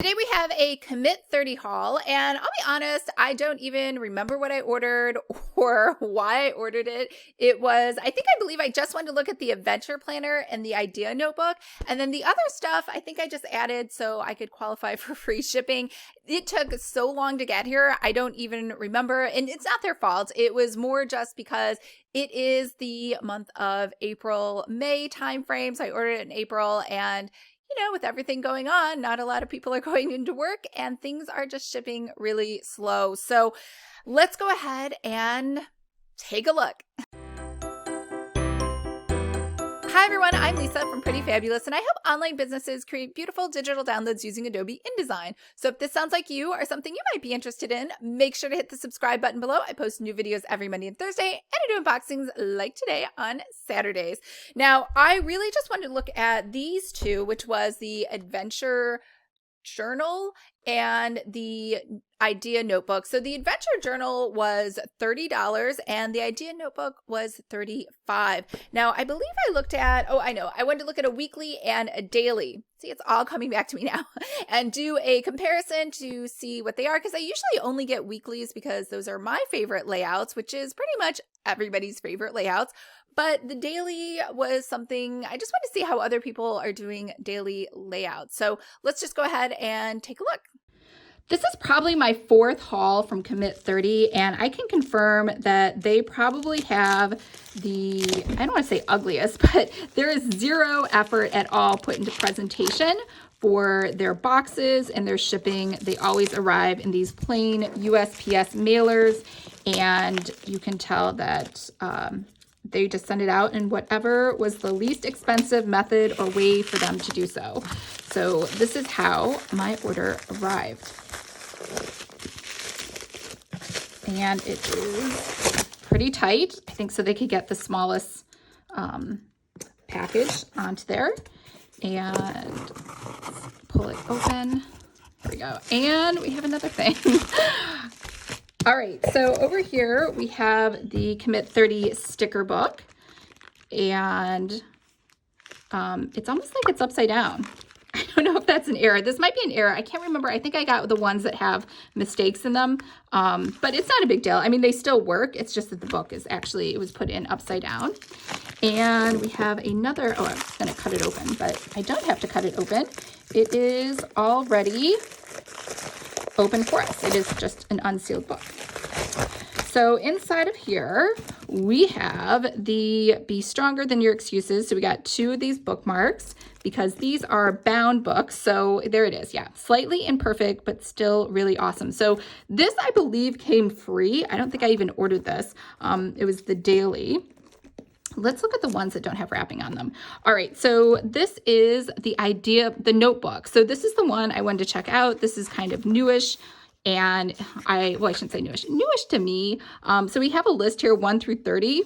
Today we have a Commit 30 haul, and I'll be honest, I don't even remember what I ordered or why I ordered it. I believe I just wanted to look at the adventure planner and the idea notebook, and then the other stuff I think I just added so I could qualify for free shipping. It took so long to get here, I don't even remember, and it's not their fault. It was more just because it is the month of April, May timeframe, so I ordered it in April, and with everything going on, not a lot of people are going into work and things are just shipping really slow. So let's go ahead and take a look. Hi everyone, I'm Lisa from Pretty Fabulous, and I help online businesses create beautiful digital downloads using Adobe InDesign. So if this sounds like you or something you might be interested in, make sure to hit the subscribe button below. I post new videos every Monday and Thursday, and I do unboxings like today on Saturdays. Now, I really just wanted to look at these two, which was the Adventure Journal and the Idea Notebook. So the Adventure Journal was $30 and the Idea Notebook was $35. Now, I believe I looked at, I wanted to look at a weekly and a daily. See, it's all coming back to me now, and do a comparison to see what they are, because I usually only get weeklies because those are my favorite layouts, which is pretty much everybody's favorite layouts. But the daily was something, I just want to see how other people are doing daily layouts. So let's just go ahead and take a look. This is probably my fourth haul from Commit 30, and I can confirm that they probably have the, I don't want to say ugliest, but there is zero effort at all put into presentation for their boxes and their shipping. They always arrive in these plain USPS mailers, and you can tell that they just send it out in whatever was the least expensive method or way for them to do so. So this is how my order arrived. And it is pretty tight, I think, so they could get the smallest package onto there. And pull it open. There we go. And we have another thing. All right, so over here we have the Commit 30 sticker book, and it's almost like it's upside down. I don't know if that's an error. This might be an error. I can't remember. I think I got the ones that have mistakes in them, but it's not a big deal. I mean, they still work. It's just that the book is actually, it was put in upside down. And we have another, I was going to cut it open, but I don't have to cut it open. It is already open for us. It is just an unsealed book. So inside of here, we have the Be Stronger Than Your Excuses. So we got two of these bookmarks because these are bound books. So there it is. Yeah, slightly imperfect, but still really awesome. So this, I believe, came free. I don't think I even ordered this. It was the daily. Let's look at the ones that don't have wrapping on them. All right, so this is the notebook. So this is the one I wanted to check out. This is kind of newish, and I shouldn't say newish to me. So we have a list here, 1 through 30.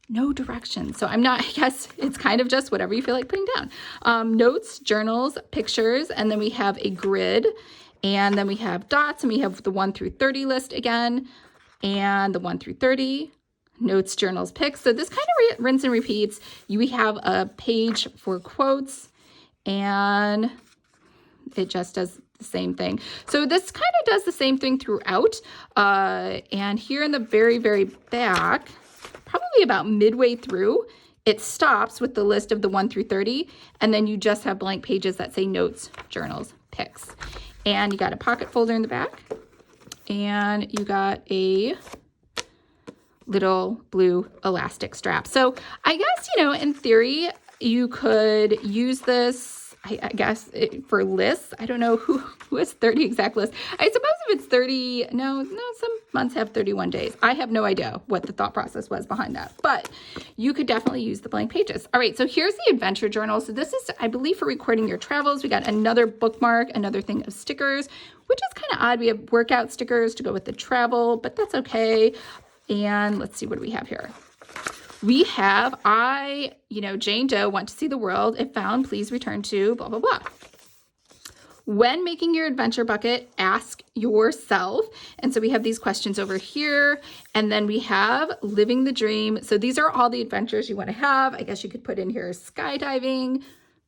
No directions. So I guess it's kind of just whatever you feel like putting down. Notes, journals, pictures, and then we have a grid, and then we have dots, and we have the 1 through 30 list again, and the 1 through 30. Notes, journals, pics. So this kind of rinse and repeats. We have a page for quotes, and it just does the same thing. So this kind of does the same thing throughout. And here in the very, very back, probably about midway through, it stops with the list of the 1 through 30, and then you just have blank pages that say notes, journals, pics. And you got a pocket folder in the back, and you got a little blue elastic strap. So I guess, in theory, you could use this, I guess, for lists. I don't know who has 30 exact lists. I suppose if it's 30, no, some months have 31 days. I have no idea what the thought process was behind that, but you could definitely use the blank pages. All right, so here's the adventure journal. So this is, I believe, for recording your travels. We got another bookmark, another thing of stickers, which is kind of odd. We have workout stickers to go with the travel, but that's okay. And let's see, what do we have here? We have, Jane Doe went to see the world. If found, please return to blah, blah, blah. When making your adventure bucket, ask yourself. And so we have these questions over here. And then we have living the dream. So these are all the adventures you want to have. I guess you could put in here skydiving,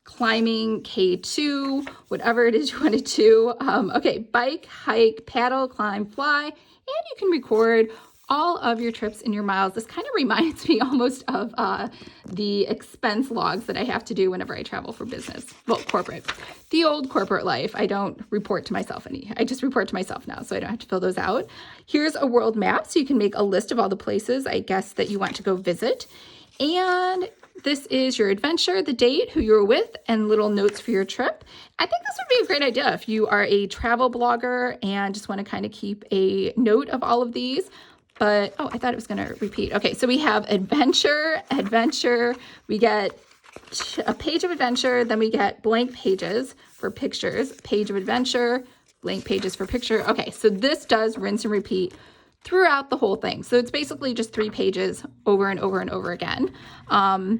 climbing, K2, whatever it is you want to do. Okay, bike, hike, paddle, climb, fly, and you can record all of your trips and your miles. This kind of reminds me almost of the expense logs that I have to do whenever I travel for business. Well, corporate. The old corporate life. I don't report to myself I just report to myself now, so I don't have to fill those out. Here's a world map, so you can make a list of all the places, I guess, that you want to go visit. And this is your adventure, the date, who you were with, and little notes for your trip. I think this would be a great idea if you are a travel blogger and just want to kind of keep a note of all of these. But, oh, I thought it was going to repeat. Okay, so we have adventure, we get a page of adventure, then we get blank pages for pictures, page of adventure, blank pages for picture. Okay, so this does rinse and repeat throughout the whole thing. So it's basically just 3 pages over and over and over again. Oh,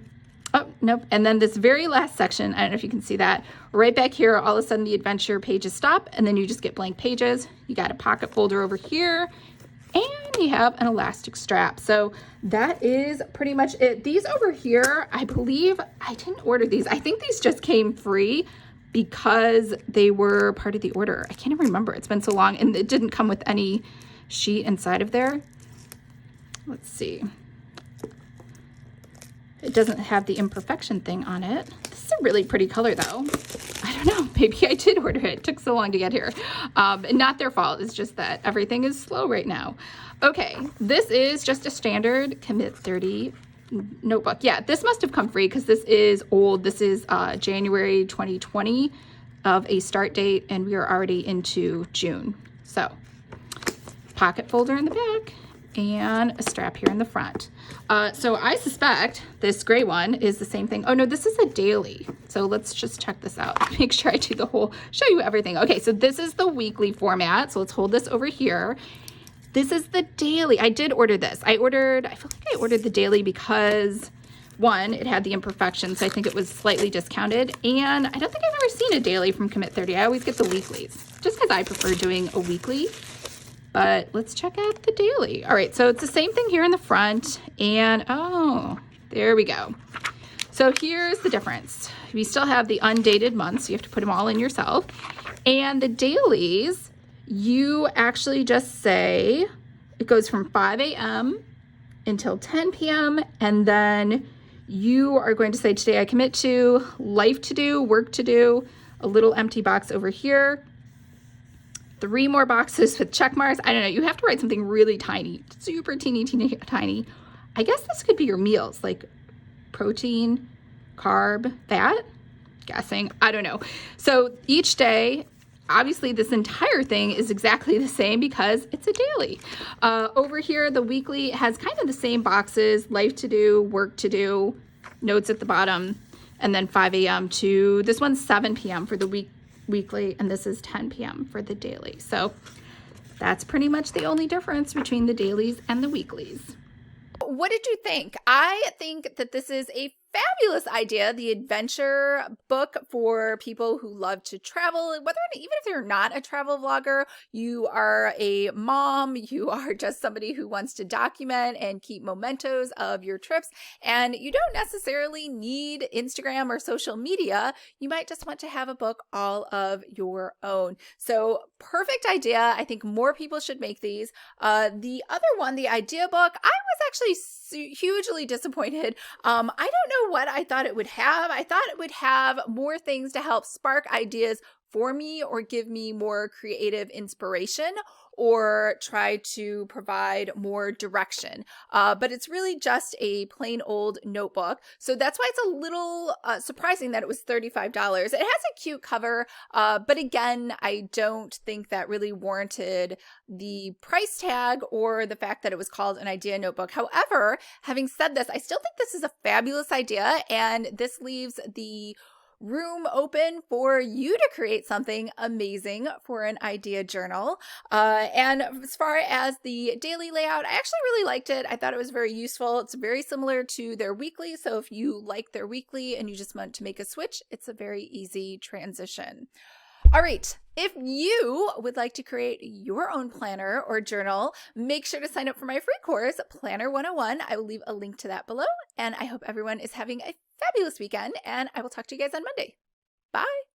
nope. And then this very last section, I don't know if you can see that, right back here, all of a sudden the adventure pages stop, and then you just get blank pages. You got a pocket folder over here, and you have an elastic strap. So that is pretty much it. These over here, I believe, I didn't order these. I think these just came free because they were part of the order. I can't even remember. It's been so long, and it didn't come with any sheet inside of there. Let's see. It doesn't have the imperfection thing on it. This is a really pretty color though. I don't know, maybe I did order it. It took so long to get here. Not their fault, it's just that everything is slow right now. Okay, this is just a standard Commit 30 notebook. Yeah, this must have come free because this is old. This is January 2020 of a start date, and we are already into June. So, pocket folder in the back and a strap here in the front. So I suspect this gray one is the same thing. Oh no, this is a daily. So let's just check this out. Make sure I do the whole, show you everything. Okay, so this is the weekly format. So let's hold this over here. This is the daily. I did order this. I feel like I ordered the daily because one, it had the imperfections. So I think it was slightly discounted. And I don't think I've ever seen a daily from Commit 30. I always get the weeklies just because I prefer doing a weekly. But let's check out the daily. All right, so it's the same thing here in the front. And oh, there we go. So here's the difference. We still have the undated months, so you have to put them all in yourself. And the dailies, you actually just say, it goes from 5 a.m. until 10 p.m. And then you are going to say, today I commit to life to do, work to do, a little empty box over here. 3 more boxes with check marks. I don't know. You have to write something really tiny, super teeny tiny. I guess this could be your meals, like protein, carb, fat, guessing. I don't know. So each day, obviously this entire thing is exactly the same because it's a daily. Over here, the weekly has kind of the same boxes, life to do, work to do, notes at the bottom, and then 5 a.m. to, this one's 7 p.m. for the weekly, and this is 10 p.m. for the daily. So that's pretty much the only difference between the dailies and the weeklies. What did you think? I think that this is a fabulous idea, the adventure book for people who love to travel, whether even if you're not a travel vlogger, you are a mom, you are just somebody who wants to document and keep mementos of your trips, and you don't necessarily need Instagram or social media. You might just want to have a book all of your own. So perfect idea. I think more people should make these. The other one, the Ideabook, I was actually hugely disappointed. I don't know what I thought it would have. I thought it would have more things to help spark ideas for me or give me more creative inspiration or try to provide more direction. But it's really just a plain old notebook. So that's why it's a little surprising that it was $35. It has a cute cover, but again, I don't think that really warranted the price tag or the fact that it was called an idea notebook. However, having said this, I still think this is a fabulous idea, and this leaves the room open for you to create something amazing for an idea journal. And as far as the daily layout, I actually really liked it. I thought it was very useful. It's very similar to their weekly. So if you like their weekly and you just want to make a switch, it's a very easy transition. All right. If you would like to create your own planner or journal, make sure to sign up for my free course, Planner 101. I will leave a link to that below. And I hope everyone is having a fabulous weekend, and I will talk to you guys on Monday. Bye.